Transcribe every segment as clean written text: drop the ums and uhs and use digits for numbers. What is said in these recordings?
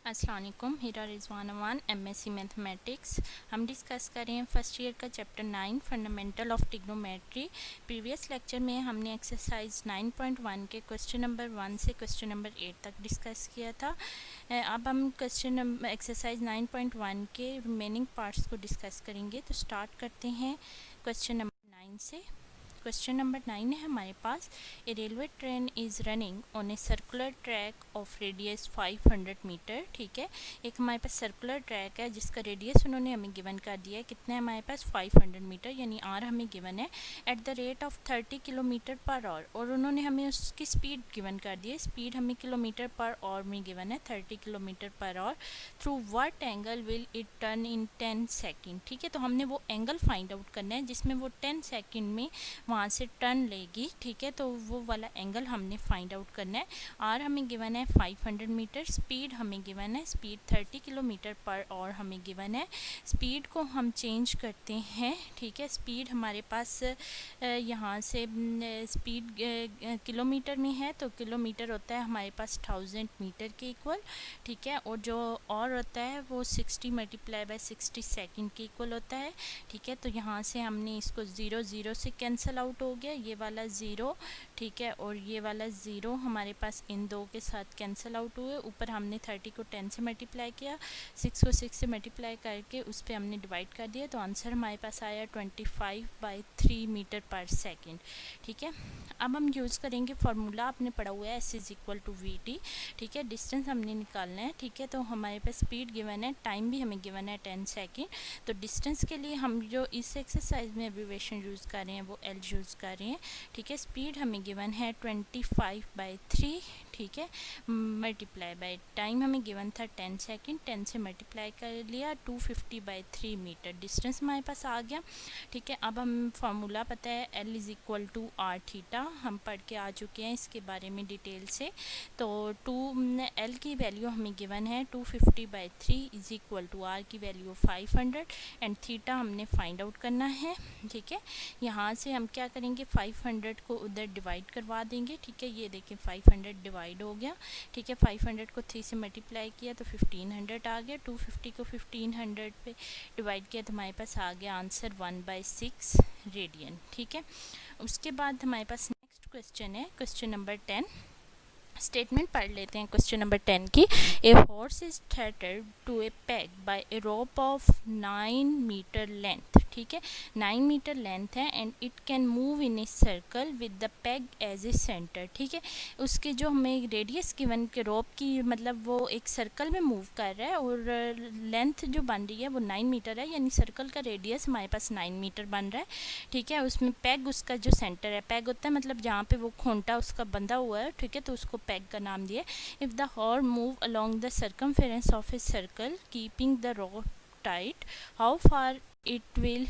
अस्सलाम वालेकुम, हीरा रिजवान अमान, MSc mathematics. हम डिस्कस कर रहे हैं फर्स्ट ईयर का chapter 9 fundamental of trigonometry. Previous lecture में हमने एक्सरसाइज 9.1 के क्वेश्चन नंबर 1 से क्वेश्चन नंबर 8 तक डिस्कस किया था। अब हम एक्सरसाइज 9.1 के रिमेनिंग पार्ट्स को डिस्कस करेंगे। तो स्टार्ट करते हैं क्वेश्चन नंबर 9 से। क्वेश्चन नंबर 9 है हमारे पास, a railway train is running on a circular track of radius 500 metre. ठीक है, एक हमारे पास सर्कुलर ट्रैक है जिसका रेडियस उन्होंने हमें गिवन कर दिया है। कितना है हमारे पास 500 मीटर, यानी आर हमें गिवन है at the rate of 30 kilometre per hour, और उन्होंने हमें उसकी स्पीड गिवन कर दी है। स्पीड हमें किलोमीटर पर आवर में गिवन है 30 kilometre per hour. Through what angle will it turn in 10 second. ठीक है, तो हमने वो एंगल फाइंड आउट करना है जिसमें वो 10 सेकेंड में वहाँ से टर्न लेगी। ठीक है, तो वो वाला एंगल हमने फाइंड आउट करना है। आर हमें गिवन है 500 मीटर, स्पीड हमें गिवन है, स्पीड 30 किलोमीटर पर आवर हमें गिवन है। स्पीड को हम चेंज करते हैं। ठीक है, स्पीड हमारे पास यहाँ से स्पीड किलोमीटर में है, तो किलोमीटर होता है हमारे पास 1000 मीटर के इक्वल। ठीक है, और जो और होता है वो 60 मल्टीप्लाई बाय 60 सेकेंड के इक्वल होता है। ठीक है, तो यहाँ से हमने इसको 0 0 से कैंसिल आउट हो गया, ये वाला 0। ठीक है, और ये वाला 0 हमारे पास इन दो के साथ कैंसिल आउट हुए। ऊपर हमने 30 को 10 से मल्टीप्लाई किया, 6 को 6 से मल्टीप्लाई करके उस पर हमने डिवाइड कर दिया, तो आंसर हमारे पास आया 25/3 मीटर पर सेकेंड। ठीक है, अब हम यूज़ करेंगे फार्मूला, आपने पढ़ा हुआ है S=VT। ठीक है, डिस्टेंस हमने निकालना है। ठीक है, तो हमारे पास स्पीड गिवन है, टाइम भी हमें गिवन है 10 सेकेंड। तो डिस्टेंस के लिए हम जो इस एक्सरसाइज में एब्रीवेशन यूज़ कर रहे हैं वो L यूज़ कर रहे हैं। ठीक है, स्पीड हमें गिवन है 25/3। ठीक है, मल्टीप्लाई बाय टाइम हमें गिवन था 10 सेकेंड, 10 से मल्टीप्लाई कर लिया 250/3 मीटर, डिस्टेंस हमारे पास आ गया। ठीक है, अब हम फार्मूला पता है L=r थीटा, हम पढ़ के आ चुके हैं इसके बारे में डिटेल से। तो L की वैल्यू हमें गिवन है 250/3 R की वैल्यू 500 एंड थीटा हमने फाइंड आउट करना है। ठीक है, यहाँ से हम क्या करेंगे, 500 को उधर डिवाइड करवा देंगे। ठीक है, ये देखें 500 डिवाइड हो गया। ठीक है, 500 को 3 से मल्टीप्लाई किया तो 1500 आ गया। 250 को 1500 पे डिवाइड किया तो हमारे पास आ गया आंसर 1/6 रेडियन। ठीक है, उसके बाद हमारे पास नेक्स्ट क्वेश्चन है क्वेश्चन नंबर 10। स्टेटमेंट पढ़ लेते हैं क्वेश्चन नंबर 10 की। A horse is threaded to a peg by a rope of 9 metre length. ठीक है, 9 मीटर लेंथ है and it can move in a circle with the peg as a centre. ठीक है, उसके जो हमें रेडियस गिवन के रोप की, मतलब वो एक सर्कल में मूव कर रहा है और लेंथ जो बन रही है वो 9 मीटर है, यानी सर्कल का रेडियस हमारे पास 9 मीटर बन रहा है। ठीक है, उसमें पेग उसका जो सेंटर है, पेग होता है मतलब जहाँ पे वो खूंटा उसका बंधा हुआ है। ठीक है, तो उसको पेग का नाम दिया। If the horse move along the circumference of a circle keeping the rope tight, how far it will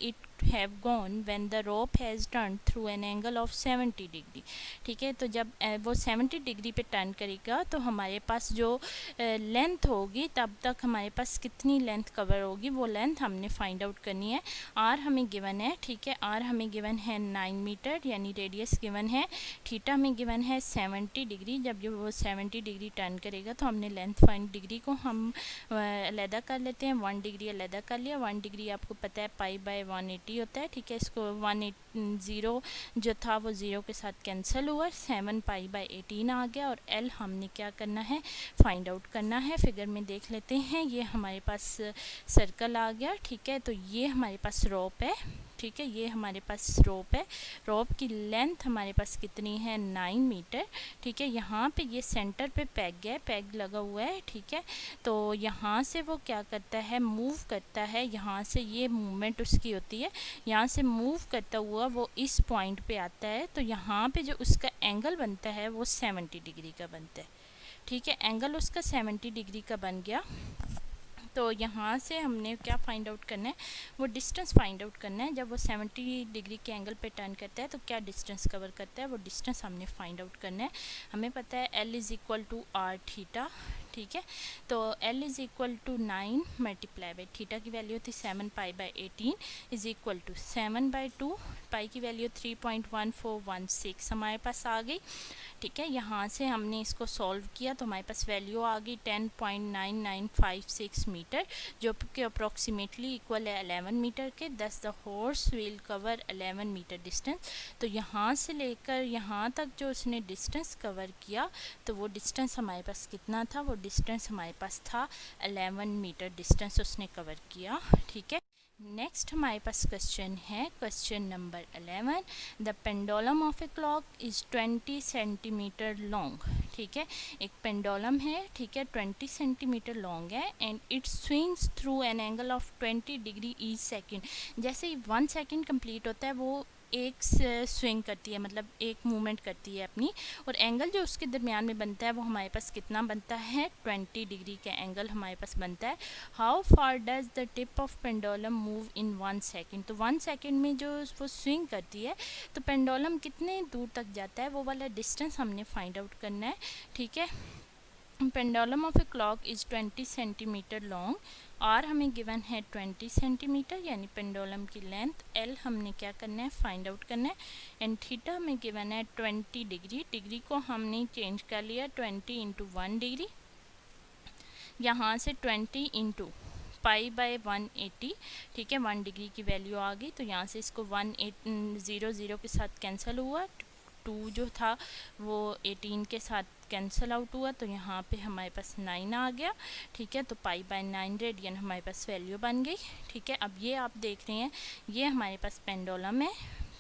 it have gone when the rope has turned through an angle of 70 degree. ठीक है, तो जब वो 70 degree पे turn करेगा तो हमारे पास जो लेंथ होगी तब तक हमारे पास कितनी लेंथ कवर होगी, वो लेंथ हमने फाइंड आउट करनी है। आर हमें गिवन है। ठीक है, आर हमें गिवन है 9 मीटर, यानी रेडियस गिवन है। थीटा हमें गिवन है 70 डिग्री। जब जो वो 70 डिग्री टर्न करेगा तो हमने लेंथ फाइंड, डिग्री को हम अलहदा कर लेते हैं, 1 डिग्री अलहदा कर लिया। 1 डिग्री आपको पता है π/180 होता है। ठीक है, इसको 180 जो था वो 0 के साथ कैंसिल हुआ, 7 π/18 आ गया। और L हमने क्या करना है, फाइंड आउट करना है। फिगर में देख लेते हैं, ये हमारे पास सर्कल आ गया। ठीक है, तो ये हमारे पास रोप है। ठीक है, ये हमारे पास रोप है। रोप की लेंथ हमारे पास कितनी है, 9 मीटर। ठीक है, यहाँ पे ये सेंटर पे पेग है, पेग लगा हुआ है। ठीक है, तो यहाँ से वो क्या करता है, मूव करता है। यहाँ से ये मूवमेंट उसकी होती है, यहाँ से मूव करता हुआ वो इस पॉइंट पे आता है। तो यहाँ पे जो उसका एंगल बनता है वो 70 डिग्री का बनता है। ठीक है, एंगल उसका 70 डिग्री का बन गया। तो यहाँ से हमने क्या फाइंड आउट करना है, वो डिस्टेंस फाइंड आउट करना है। जब वो 70 डिग्री के एंगल पे टर्न करता है तो क्या डिस्टेंस कवर करता है, वो डिस्टेंस हमने फाइंड आउट करना है। हमें पता है L=r थीटा। ठीक है। तो L is equal to 9 multiply by theta की वैल्यू थी 7 pi by 18 is equal to 7/2, pi की वैल्यू 3.1416 हमारे पास आ गई। ठीक है, यहाँ से हमने इसको सॉल्व किया तो हमारे पास वैल्यू आ गई 10.9956 मीटर, जो कि अप्रॉक्सीमेटली इक्वल है 11 मीटर के। दस the horse will cover 11 metre distance. तो यहाँ से लेकर यहाँ तक जो उसने डिस्टेंस कवर किया तो वो डिस्टेंस हमारे पास कितना था, वो डिस्टेंस हमारे पास था 11 मीटर डिस्टेंस उसने कवर किया। ठीक है, नेक्स्ट हमारे पास क्वेश्चन है question number 11। The pendulum of a clock is 20 centimetre long. ठीक है, एक पेंडुलम है, ठीक है, 20 सेंटीमीटर लॉन्ग है and it swings through an angle of 20 degree each second. जैसे ही 1 सेकेंड कंप्लीट होता है वो एक स्विंग करती है, मतलब एक मूवमेंट करती है अपनी, और एंगल जो उसके दरमियान में बनता है वो हमारे पास कितना बनता है, 20 डिग्री का एंगल हमारे पास बनता है। How far does the tip of pendulum move in 1 second. तो 1 सेकेंड में जो वो स्विंग करती है तो पेंडुलम कितने दूर तक जाता है, वो वाला डिस्टेंस हमने फाइंड आउट करना है। ठीक है, pendulum of a clock is 20 centimetre long, r हमें गिवन है 20 सेंटीमीटर यानी पेंडुलम की लेंथ। एल हमने क्या करना है, फाइंड आउट करना है। एंड थीटा हमें गिवन है 20 डिग्री। डिग्री को हमने चेंज कर लिया 20 इंटू 1 डिग्री, यहाँ से 20 इंटू पाई बाय 180। ठीक है, 1 डिग्री की वैल्यू आ गई तो यहाँ से इसको 180 के साथ कैंसिल हुआ, 2 जो था वो 18 के साथ कैंसिल आउट हुआ तो यहाँ पे हमारे पास 9 आ गया। ठीक है, तो पाई बाय 9 रेडियन हमारे पास वैल्यू बन गई। ठीक है, अब ये आप देख रहे हैं ये हमारे पास पेंडुलम है।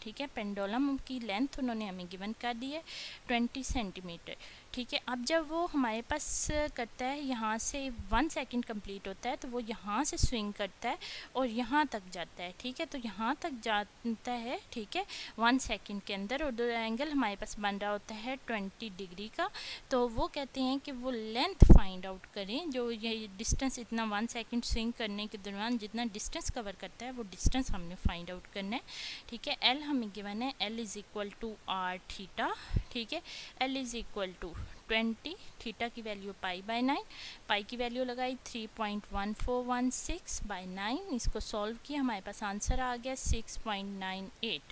ठीक है, पेंडुलम की लेंथ उन्होंने हमें गिवन कर दी है 20 सेंटीमीटर। ठीक है, अब जब वो हमारे पास करता है, यहाँ से 1 सेकेंड कंप्लीट होता है तो वो यहाँ से स्विंग करता है और यहाँ तक जाता है। ठीक है, तो यहाँ तक जाता है, ठीक है, 1 सेकेंड के अंदर, और एंगल हमारे पास बन रहा होता है 20 डिग्री का। तो वो कहते हैं कि वो लेंथ फाइंड आउट करें, जो ये डिस्टेंस इतना 1 सेकेंड स्विंग करने के दौरान जितना डिस्टेंस कवर करता है वो डिस्टेंस हमने फाइंड आउट करना है। ठीक है, एल हमें गिवन है, l is equal to r theta. ठीक है, l is equal to 20, theta की वैल्यू पाई बाय 9, पाई की वैल्यू लगाई 3.1416 बाय 9, इसको सॉल्व किया हमारे पास आंसर आ गया 6.98।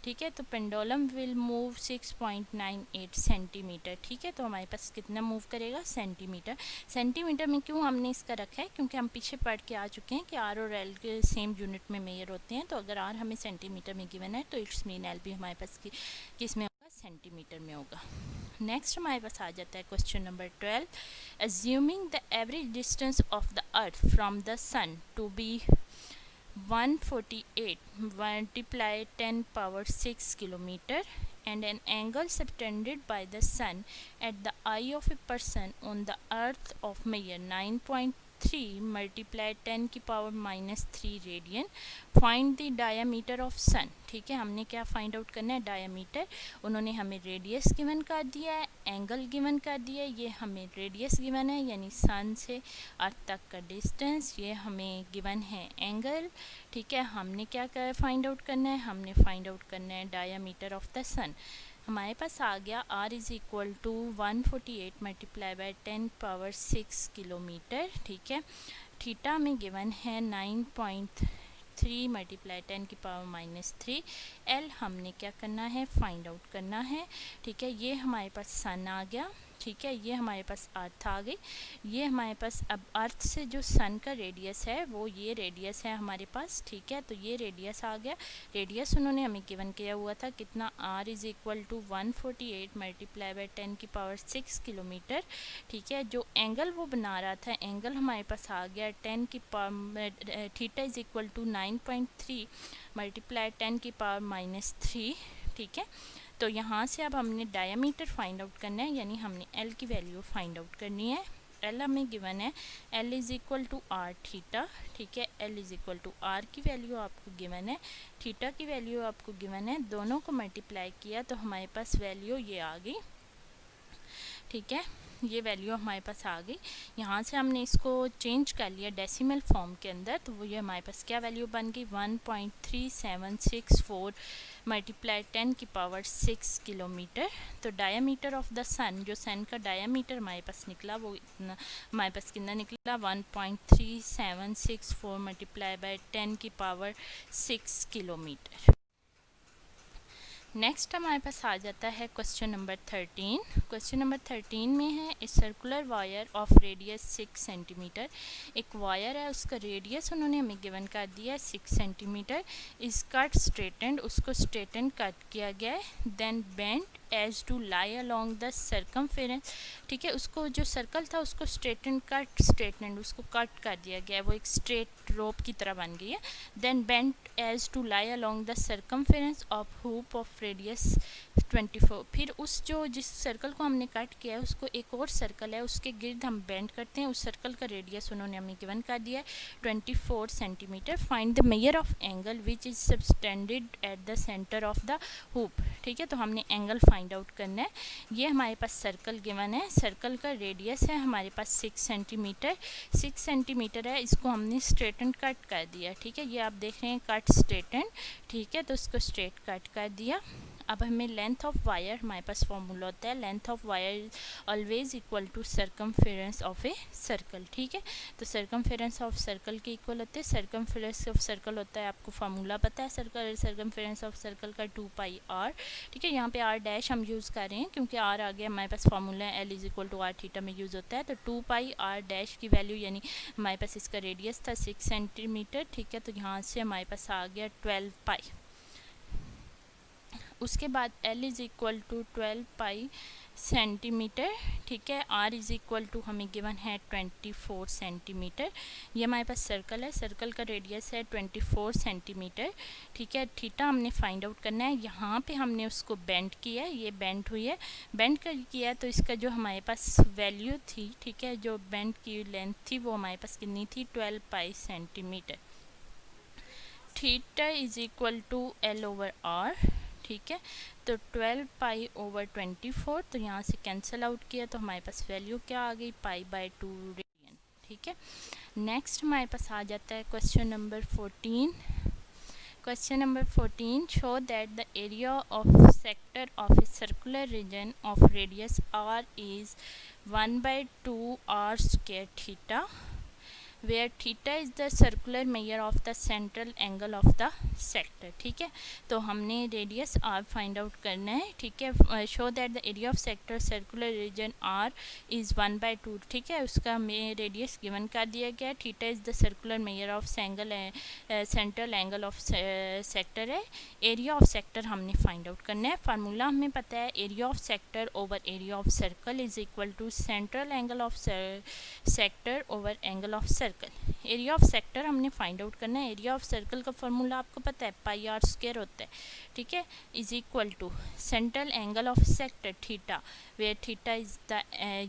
ठीक है, तो पेंडुलम विल मूव 6.98 सेंटीमीटर। ठीक है, तो हमारे पास कितना मूव करेगा, सेंटीमीटर। सेंटीमीटर में क्यों हमने इसका रखा है, क्योंकि हम पीछे पढ़ के आ चुके हैं कि आर और एल के सेम यूनिट में मेजर होते हैं। तो अगर आर हमें सेंटीमीटर में गिवन है तो इट्स मीन एल भी हमारे पास किस में होगा, सेंटीमीटर में होगा। नेक्स्ट हमारे पास आ जाता है question number 12। Assuming the average distance of the earth from the sun to be 148 multiply 10 power 6 kilometer and an angle subtended by the sun at the eye of a person on the earth of measure 9.3 multiply 10 की power -3 radian, find the diameter of sun. ठीक है, हमने क्या find out करना है, diameter. उन्होंने हमें radius given कर दिया है, एंगल गिवन कर दिया है। ये हमें रेडियस गिवन है यानी सन से अर्थ तक का डिस्टेंस, ये हमें गिवन है एंगल। ठीक है, हमने क्या कर फाइंड आउट करना है, हमने फाइंड आउट करना है डायामीटर ऑफ द सन। हमारे पास आ गया r is equal to 148 multiply by 10 power 6 kilometre. ठीक है, थीटा में गिवन है 9.3 मल्टीप्लाई 10 की पावर -3। एल हमने क्या करना है, फाइंड आउट करना है। ठीक है, ये हमारे पास सन आ गया। ठीक है, ये हमारे पास अर्थ आ गई। ये हमारे पास अब अर्थ से जो सन का रेडियस है वो ये रेडियस है हमारे पास। ठीक है, तो ये रेडियस आ गया। रेडियस उन्होंने हमें गिवन किया हुआ था कितना, r is equal to 148 multiply by 10 की पावर 6 किलोमीटर। ठीक है, जो एंगल वो बना रहा था, एंगल हमारे पास आ गया 10 की power, theta is equal to 9.3 multiply 10 की पावर -3। ठीक है, तो यहाँ से अब हमने डायामीटर फाइंड आउट करना है यानी हमने एल की वैल्यू फाइंड आउट करनी है। एल हमें गिवन है, l is equal to r theta. ठीक है, l is equal to r की वैल्यू आपको गिवन है, थीटा की वैल्यू आपको गिवन है, दोनों को मल्टीप्लाई किया तो हमारे पास वैल्यू ये आ गई। ठीक है, ये वैल्यू हमारे पास आ गई। यहाँ से हमने इसको चेंज कर लिया डेसिमल फॉर्म के अंदर, तो वो ये हमारे पास क्या वैल्यू बन गई 1.3764 मल्टीप्लाई 10⁻6 किलोमीटर। तो डायामीटर ऑफ द सन, जो सन का डायामीटर हमारे पास निकला वो इतना हमारे पास कितना निकला 1.3764 मल्टीप्लाई बाय 10⁻6 किलोमीटर। नेक्स्ट हमारे पास आ जाता है क्वेश्चन नंबर 13। क्वेश्चन नंबर 13 में है a circular wire of radius 6 centimetre. एक वायर है, उसका रेडियस उन्होंने हमें गिवन कर दिया है 6 सेंटीमीटर। इस कट स्ट्रेटेंड, उसको स्ट्रेटेंड कट किया गया है, then bent as to lie along the circumference. ठीक है, उसको जो सर्कल था उसको स्ट्रेटेंड कट स्ट्रेटेंड उसको कट कर दिया गया है, वो एक स्ट्रेट रोप की तरह बन गई है। Then bent as to lie along the circumference of hoop of radius 24। फिर उस जो जिस सर्कल को हमने कट किया है उसको एक और सर्कल है उसके गिर्द हम बेंड करते हैं, उस सर्कल का रेडियस उन्होंने हमें गिवन कर दिया है 24 centimetre. Find the measure of angle which is subtended at the centre of the hoop. ठीक है, तो हमने एंगल फाइंड आउट करना है। ये हमारे पास सर्कल गिवन है, सर्कल का रेडियस है हमारे पास 6 सेंटीमीटर। 6 सेंटीमीटर है, इसको हमने स्ट्रेटन कट कर दिया। ठीक है, ये आप देख रहे हैं कट स्ट्रेटन। ठीक है, तो इसको स्ट्रेट कट कर दिया। अब हमें लेंथ ऑफ वायर, हमारे पास फॉर्मूला होता है length of wire always equal to circumference of a circle. ठीक है, तो सर्कमफेरेंस ऑफ सर्कल के इक्वल होते हैं। सर्कमफेरेंस ऑफ सर्कल होता है, आपको फार्मूला पता है सर्कमफेरेंस ऑफ सर्कल का 2πr। ठीक है, यहाँ पे r डैश हम यूज़ कर रहे हैं क्योंकि r आ गया हमारे पास फार्मूला है l = r थीटा में यूज़ होता है। तो 2πr डैश की वैल्यू यानी हमारे पास इसका रेडियस था 6 सेंटीमीटर। ठीक है, तो यहाँ से हमारे पास आ गया 12π। उसके बाद l = 12π सेंटीमीटर। ठीक है, r = हमें गिवन है 24 सेंटीमीटर। ये हमारे पास सर्कल है, सर्कल का रेडियस है 24 सेंटीमीटर। ठीक है, थीटा हमने फाइंड आउट करना है। यहाँ पे हमने उसको बेंड किया है, ये बेंड हुई है, बेंड कर किया है, तो इसका जो हमारे पास वैल्यू थी, ठीक है, जो बेंड की लेंथ थी वो हमारे पास कितनी थी 12π सेंटीमीटर। Theta = l/r। ठीक है, तो 12π/24, तो यहाँ से कैंसिल आउट किया तो हमारे पास वैल्यू क्या आ गई π/2 रेडियन। ठीक है, नेक्स्ट हमारे पास आ जाता है question number 14। Question number 14, show that the area of sector of a circular region of radius r is 1/2r² theta, where theta is the circular measure of the central angle of the sector। ठीक है, तो हमने radius r find out करना है। ठीक है, show that the area of sector circular region r is 1/2। ठीक है, उसका हमें रेडियस गिवन कर दिया गया। Theta is the circular measure of central angle of sector है। एरिया ऑफ सेक्टर हमने फाइंड आउट करना है। फार्मूला हमें पता है area of sector over area of circle is equal to central angle of sector over angle of circle. Area of sector हमने find out करना है। एरिया ऑफ सर्कल का फॉर्मूला आपको पता है πr² होता है। ठीक है, is equal to central angle of sector theta, where theta is the,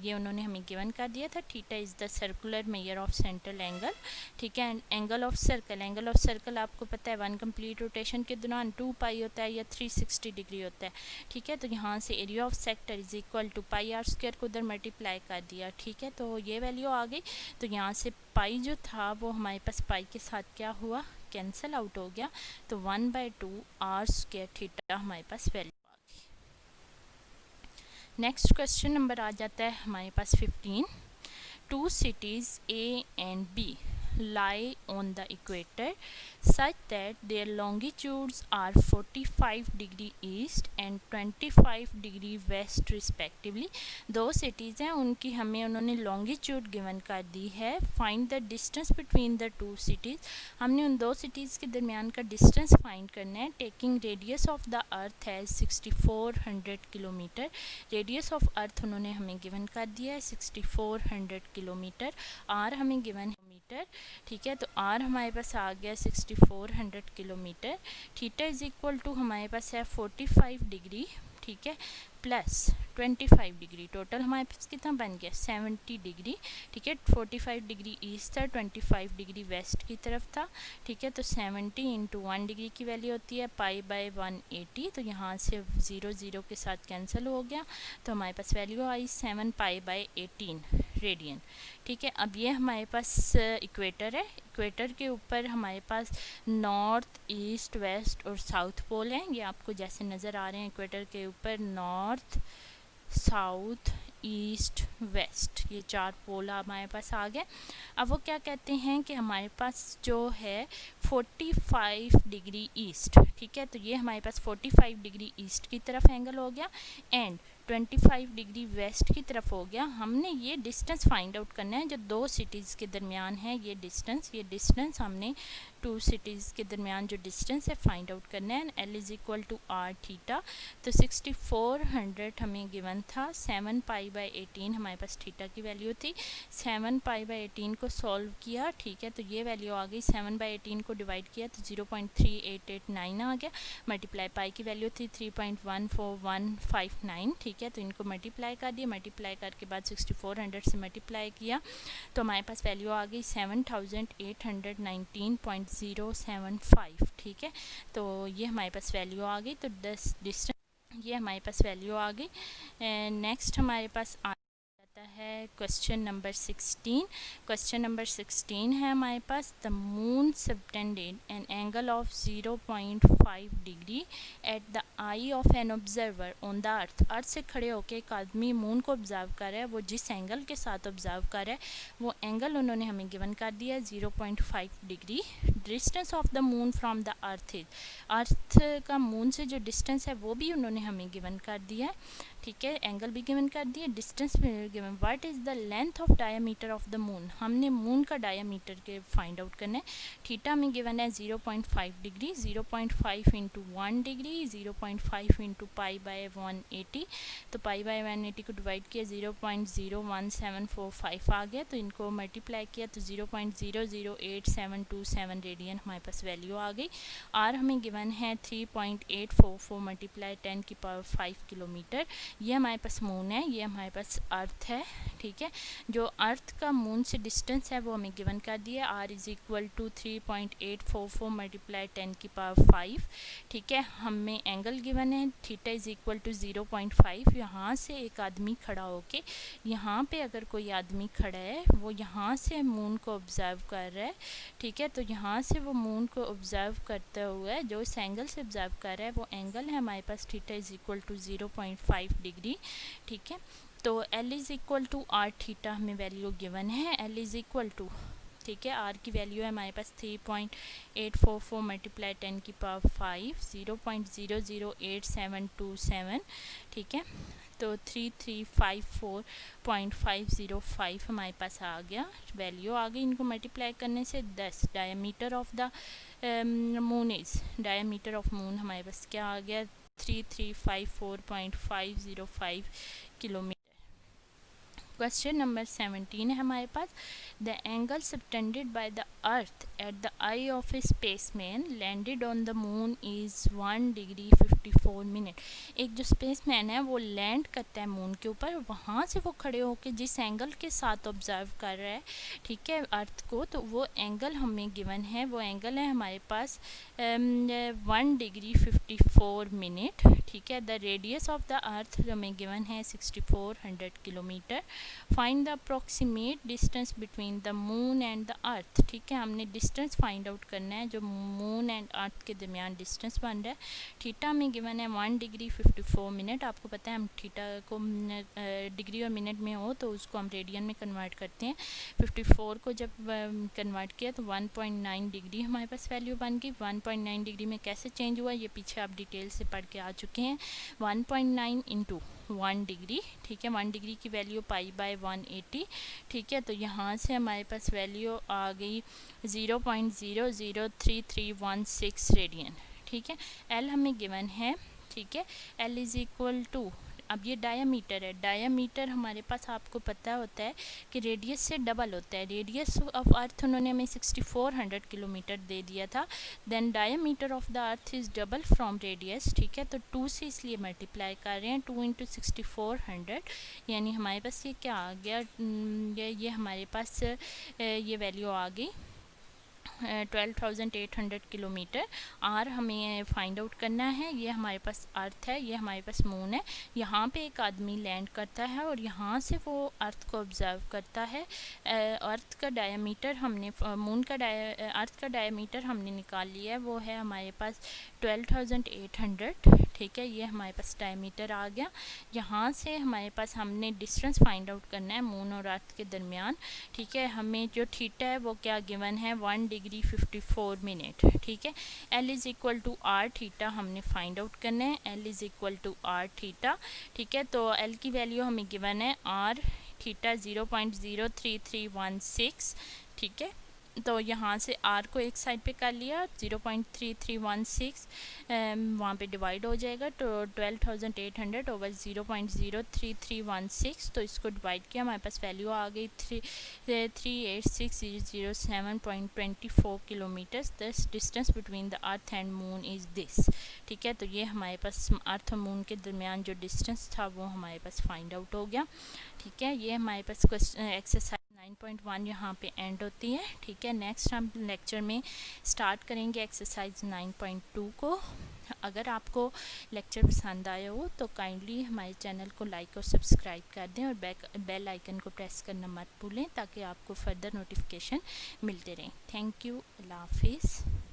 ये उन्होंने हमें गिवन कर दिया था, theta is the circular measure of central angle. ठीक है, and angle of circle, angle of circle आपको पता है 1 कंप्लीट रोटेशन के दौरान 2π होता है या 360 डिग्री होता है। ठीक है, तो यहाँ से area of sector is equal to πr² को उधर मल्टीप्लाई कर दिया। ठीक है, तो ये वैल्यू आ गई। तो यहाँ से पाई जो था वो हमारे पास पाई के साथ क्या हुआ, कैंसिल आउट हो गया, तो 1/2r² थीटा हमारे पास वैल्यू आ गई। नेक्स्ट क्वेश्चन नंबर आ जाता है हमारे पास 15। 2 cities A and B lie on the equator such that their longitudes are 45 degree east and 25 degree west respectively। दो सिटीज़ हैं, उनकी हमें उन्होंने लॉन्गिट्यूड गिवन कर दी है। Find the distance between the 2 cities। हमने उन दो सिटीज़ के दरमियान का डिस्टेंस फाइंड करना है। टेकिंग रेडियस ऑफ द अर्थ है 6400 किलोमीटर। रेडियस ऑफ अर्थ उन्होंने हमें गिवन कर दिया है 6400 किलोमीटर। आर हमें गिवन है मीटर। ठीक है, तो आर हमारे पास आ गया 6400 kilometre. Theta is equal to हमारे पास है 45 डिग्री। ठीक है, प्लस 25 डिग्री, टोटल हमारे पास कितना बन गया 70 डिग्री। ठीक है, 45 डिग्री ईस्ट था, 25 डिग्री वेस्ट की तरफ था। ठीक है, तो 70 इंटू 1 डिग्री की वैल्यू होती है π/180। तो यहाँ से 0 0 के साथ कैंसिल हो गया, तो हमारे पास वैल्यू आई 7 π/18 रेडियन। ठीक है, अब ये हमारे पास इक्वेटर है। इक्वेटर के ऊपर हमारे पास नॉर्थ, ईस्ट, वेस्ट और साउथ पोल हैं। ये आपको जैसे नज़र आ रहे हैं, इक्वेटर के ऊपर नॉर्थ, साउथ, ईस्ट, वेस्ट, ये 4 पोल हमारे पास आ गए। अब वो क्या कहते हैं कि हमारे पास जो है 45 डिग्री ईस्ट, ठीक है, तो ये हमारे पास 45 डिग्री ईस्ट की तरफ एंगल हो गया एंड 25 डिग्री वेस्ट की तरफ हो गया। हमने ये डिस्टेंस फाइंड आउट करना है जो दो सिटीज़ के दरमियान है। ये डिस्टेंस हमने 2 सिटीज़ के दरमियान जो डिस्टेंस है फाइंड आउट करना है। L is equal to r theta. तो 6400 हमें गिवन था, 7 π/18 हमारे पास थीटा की वैल्यू थी। 7 π/18 को सॉल्व किया, ठीक है, तो ये वैल्यू आ गई। 7/18 को डिवाइड किया तो 0.3889 आ गया। मल्टीप्लाई पाई की वैल्यू थी 3.14159। ठीक है, तो इनको मल्टीप्लाई कर दिया, मल्टीप्लाई करके बाद 6400 से मल्टीप्लाई किया तो हमारे पास वैल्यू आ गई 7819.075। ठीक है, तो ये हमारे पास वैल्यू आ गई। तो 10 डिस्टेंस ये हमारे पास वैल्यू आ गई। नेक्स्ट हमारे पास है क्वेश्चन नंबर 16। क्वेश्चन नंबर 16 है हमारे पास, the moon subtended an angle of 0.5 degree at the eye of an observer on the earth. Earth से खड़े होकर एक आदमी मून को ऑब्जर्व कर रहा है, वो जिस एंगल के साथ ऑब्जर्व कर रहा है वो एंगल उन्होंने हमें गिवन कर दिया है 0.5 degree. Distance of the moon from the earth is, earth का मून से जो डिस्टेंस है वो भी उन्होंने हमें गिवन कर दिया है। ठीक है, एंगल भी गिवन कर दिया, डिस्टेंस भी given. What is the length of diameter of the moon, हमने मून का डायमीटर के फाइंड आउट करना है। थीटा में गिवन है 0.5 डिग्री, 0.5 इंटू 1 डिग्री, 0.5 इंटू π/180। तो π/180 को डिवाइड किया 0.01745 आ गया, तो इनको मल्टीप्लाई किया तो 0.008727 रेडियन हमारे पास वैल्यू आ गई। आर हमें गिवन है 3.844 मल्टीप्लाई 10⁵ किलोमीटर। ये हमारे पास मून है, ये हमारे पास अर्थ है। ठीक है, जो अर्थ का मून से डिस्टेंस है वो हमें गिवन कर दिया। R is equal to 3.844 multiply 10⁵। ठीक है, हमें एंगल गिवन है, थीटा इज़ इक्वल टू 0.5। यहाँ से एक आदमी खड़ा होके, यहाँ पे अगर कोई आदमी खड़ा है वो यहाँ से मून को ऑब्जर्व कर रहा है। ठीक है, तो यहाँ से वो मून को ऑब्जर्व करते हुए जो इस एंगल से ऑब्जर्व कर रहा है वो एंगल है हमारे पास theta is equal to 0.5 degree. ठीक है, तो L is equal to r theta हमें वैल्यू गिवन है। L इज़ इक्वल टू, ठीक है, आर की वैल्यू है हमारे पास 3.844 मल्टीप्लाई 10⁵, 0.008727। ठीक है, तो 3354.505 हमारे पास आ गया, वैल्यू आ गई। इनको मल्टीप्लाई करने से 10 diameter of the moon is, diameter of moon हमारे पास क्या आ गया 3354.505 किलोमीटर। क्वेश्चन नंबर 17 है हमारे पास, the angle subtended by the earth at the eye of a spaceman landed on the moon is 1 degree 54 minute. एक जो स्पेसमैन है वो लैंड करता है मून के ऊपर, वहाँ से वो खड़े होकर जिस एंगल के साथ ऑब्जर्व कर रहा है, ठीक है, अर्थ को, तो वो एंगल हमें गिवन है। वो एंगल है हमारे पास 1 डिग्री 54 मिनट। ठीक है, द रेडियस ऑफ द अर्थ हमें गिवन है 6400 kilometre. Find the approximate distance between the moon and the earth. ठीक है, हमने डिस्टेंस फाइंड आउट करना है जो मून एंड अर्थ के दरमियान डिस्टेंस बन रहा है। थीटा में गिवन है 1 डिग्री 54 मिनट। आपको पता है हम थीटा को डिग्री और मिनट में हो तो उसको हम रेडियन में कन्वर्ट करते हैं। 54 को जब कन्वर्ट किया तो 1.9 डिग्री हमारे पास वैल्यू बन गई। 1.9 डिग्री में कैसे चेंज हुआ ये पीछे आप डिटेल से पढ़ के आ चुके हैं। 1.9 इंटू 1 डिग्री, ठीक है, 1 डिग्री की वैल्यू π/180। ठीक है, तो यहाँ से हमारे पास वैल्यू आ गई 0.003316 रेडियन। ठीक है, एल हमें गिवन है। ठीक है, एल इज़ इक्वल टू अब ये डायामीटर है, डायामीटर हमारे पास आपको पता होता है कि रेडियस से डबल होता है। रेडियस ऑफ अर्थ उन्होंने हमें 6400 किलोमीटर दे दिया था, then diameter of the earth is double from radius, ठीक है। तो 2 से इसलिए मल्टीप्लाई कर रहे हैं, 2 इंटू 6400, यानी हमारे पास ये क्या आ गया, ये हमारे पास ये वैल्यू आ गई 12,800 किलोमीटर। आर हमें फाइंड आउट करना है। ये हमारे पास अर्थ है, ये हमारे पास मून है। यहाँ पे एक आदमी लैंड करता है और यहाँ से वो अर्थ को ऑब्जर्व करता है। अर्थ का डायमीटर हमने अर्थ का डायमीटर हमने निकाल लिया है, वो है हमारे पास 12,800, ठीक है। ये हमारे पास डायमीटर आ गया। यहाँ से हमारे पास हमने डिस्टेंस फाइंड आउट करना है मून और अर्थ के दरमियान, ठीक है। हमें जो थीटा है वो क्या गिवन है, 1 डिग्री 54 मिनट, ठीक है। L is equal to r theta हमने फाइंड आउट करना है, l is equal to r theta, ठीक है। तो एल की वैल्यू हमें गिवन है आर थीटा 0.03316, ठीक है। तो यहाँ से आर को एक साइड पे कर लिया, 0.3316 वहाँ पे डिवाइड हो जाएगा, तो 12,800 ओवर 0.03316, तो इसको डिवाइड किया, हमारे पास वैल्यू आ गई 386,007.24 kilometres. This distance between the earth and moon is this, ठीक है। तो ये हमारे पास अर्थ और मून के दरमियान जो डिस्टेंस था वो हमारे पास फाइंड आउट हो गया, ठीक है। ये हमारे पास क्वेश्चन एक्सरसाइज 9.1 यहाँ पे एंड होती है, ठीक है। नेक्स्ट हम लेक्चर में स्टार्ट करेंगे एक्सरसाइज 9.2 को। अगर आपको लेक्चर पसंद आया हो तो काइंडली हमारे चैनल को लाइक और सब्सक्राइब कर दें और बेल आइकन को प्रेस करना मत भूलें ताकि आपको फर्दर नोटिफिकेशन मिलते रहें। थैंक यू, अल्लाह हाफिज़।